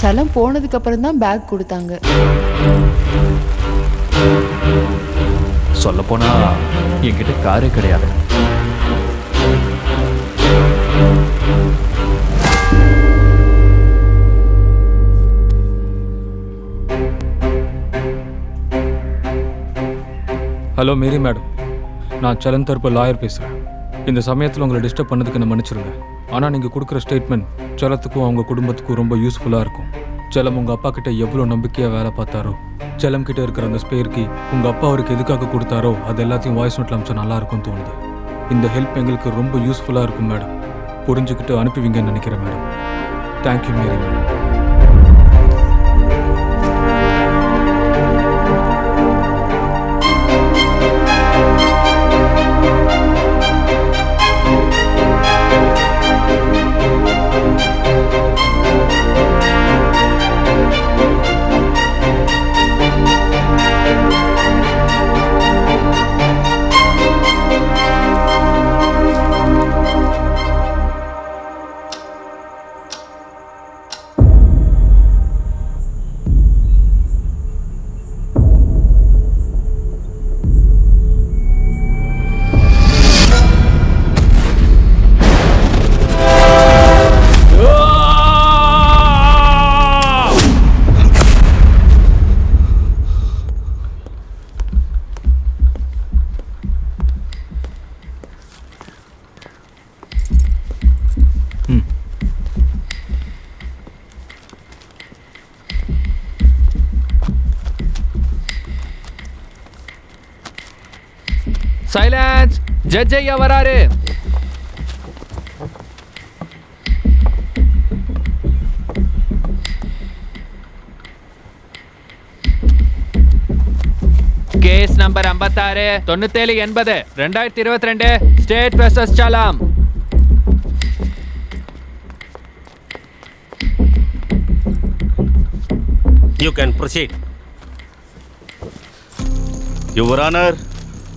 சலம் போனதுக்கு அப்புறம் தான் பேக் கொடுத்தாங்க. சொல்லப்போனா என்கிட்ட காரே கிடையாது. ஹலோ மேரி மேடம், நான் சலன் தரப்பு லாயர் பேசுகிறேன். இந்த சமயத்தில் உங்களை டிஸ்டர்ப் பண்ணதுக்கு என்ன மன்னிச்சிருங்க. ஆனால் நீங்கள் கொடுக்குற ஸ்டேட்மெண்ட் சலத்துக்கும் அவங்க குடும்பத்துக்கும் ரொம்ப யூஸ்ஃபுல்லாக இருக்கும். செலம் உங்கள் அப்பா கிட்ட எவ்வளோ நம்பிக்கையாக வேலை பார்த்தாரோ, செலம் கிட்ட இருக்கிற அந்த ஸ்பேர்க்கு உங்கள் அப்பா அவருக்கு எதுக்காக கொடுத்தாரோ அது எல்லாத்தையும் வாய்ஸ் நோட்டில் அமிச்சா நல்லா இருக்கும்னு தோணுது. இந்த ஹெல்ப் எங்களுக்கு ரொம்ப யூஸ்ஃபுல்லாக இருக்கும் மேடம். புரிஞ்சுக்கிட்டு அனுப்புவீங்கன்னு நினைக்கிறேன் madam. Thank you Mary madam. Silence. Judge ஐயா வராரு. Case number 56 97 80 2022 state versus Salam. You can proceed. Your honour,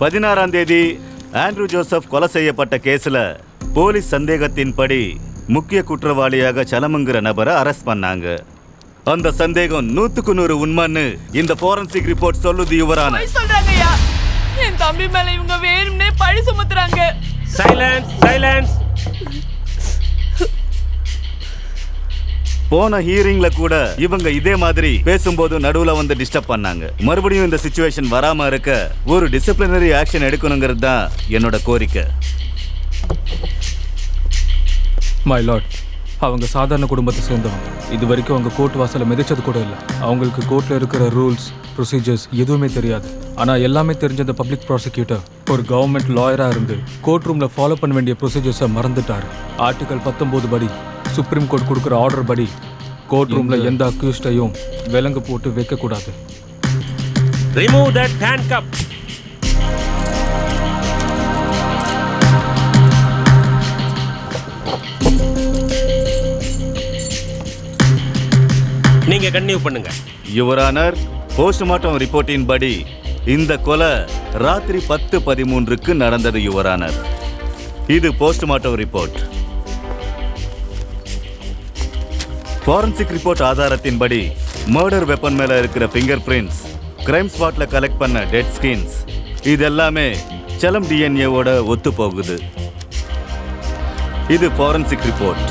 16ஆம் தேதி ஆண்ட்ரூ ஜோசப் கொலை செய்யப்பட்ட கேஸ்ல போலீஸ் சந்தேகத்தின்படி முக்கிய குற்றவாளியாக சலமுங்கிற நபரை அரெஸ்ட் பண்ணாங்க. அந்த சந்தேகம் 100க்கு 100 உண்மைன்னு இந்த ஃபோரன்சிக் ரிப்போர்ட் சொல்லுது யுவர் ஆனர். சொல்றாங்கய்யா, என் தம்பி மேல இவங்க வேணும்னே பழி சுமத்துறாங்க. Silence, silence. போன ஹியரிங்ல கூட இவங்க இதே மாதிரி பேசும்போது நடுவுல வந்து டிஸ்டர்ப் பண்ணாங்க. மறுபடியும் இந்த சிச்சுவேஷன் வராம இருக்க ஒரு டிசிப்ளினரி ஆக்ஷன் எடுக்கணுங்கிறது தான் என்னோட கோரிக்கை. மை லார்ட், அவங்க சாதாரண குடும்பத்தை சேர்ந்தவங்க. இது வரைக்கும் அவங்க கோர்ட் வாசலை மிதிச்சது கூட இல்லை. அவங்களுக்கு கோர்ட்டில் இருக்கிற ரூல்ஸ் ப்ரொசீஜர்ஸ் எதுவுமே தெரியாது. ஆனால் எல்லாமே தெரிஞ்ச அந்த பப்ளிக் ப்ராசிக்யூட்டர் ஒரு கவர்மெண்ட் லாயராக இருந்து கோர்ட் ரூமில் ஃபாலோ பண்ண வேண்டிய ப்ரொசீஜர்ஸை மறந்துட்டார். ஆர்டிகல் 19 படி சுப்ரீம் கோர்ட் கொடுக்குற ஆர்டர் படி கோர்ட் ரூமில் எந்த அக்யூஸ்டையும் விலங்கு போட்டு வைக்கக்கூடாது. Remove that handcuff. நீங்க கன்டினியூ பண்ணுங்க. யுவர் ஆனர், போஸ்ட்மார்ட்டம் ரிப்போர்ட்டின் படி இந்த கொலை ராத்திரி 10:13க்கு நடந்தது யுவர் ஆனர். இது போஸ்ட்மார்ட்டம் ரிப்போர்ட். ஃபாரன்சிக் ரிப்போர்ட் ஆதாரத்தின்படி மர்டர் வெப்பன் மேல இருக்கிற ஃபிங்கர் பிரிண்ட்ஸ், கிரைம் ஸ்பாட்ல கலெக்ட் பண்ண டெட் ஸ்கின்ஸ், இது எல்லாமே சலம் டிஎன்ஏவோட ஒத்து போகுது. இது ஃபாரன்சிக் ரிப்போர்ட்.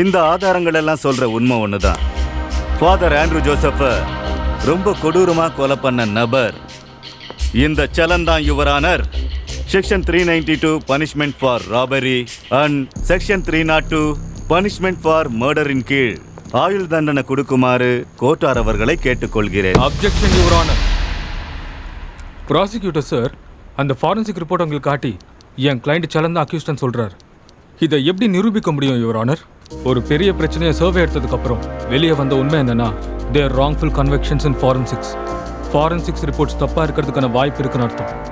இந்த ஆதாரங்கள் எல்லாம் சொல்ற உண்மை ஒண்ணுதான். ஃபாதர் ஆண்ட்ரூ ஜோசப்ப ரொம்ப கொடூரமா கொலை பண்ண நபர் இந்த சலன் தான் your honour. Section 392 punishment for robbery and section 302 punishment for மர்டரின் கீழ் ஆயுள் தண்டனை கொடுக்குமாறு கோர்ட்டார் அவர்களை கேட்டுக்கொள்கிறேன். Objection your honour. Prosecutor sir, அந்த ஃபாரன்சிக் ரிப்போர்ட் உங்களுக்கு காட்டி என் கிளைண்ட் சலன் அக்யூஸ்டன் சொல்றாரு. இதை எப்படி நிரூபிக்க முடியும் யுவர் ஆனர்? ஒரு பெரிய பிரச்சனையை சர்வே எடுத்ததுக்கு அப்புறம் வெளியே வந்த உண்மை என்னன்னா, தேர் ராங்ஃபுல் கன்வெக்ஷன்ஸ் இன் ஃபாரன்சிக்ஸ். ஃபாரன்சிக்ஸ் ரிப்போர்ட்ஸ் தப்பா இருக்கிறதுக்கான வாய்ப்பு இருக்குன்னு அர்த்தம்.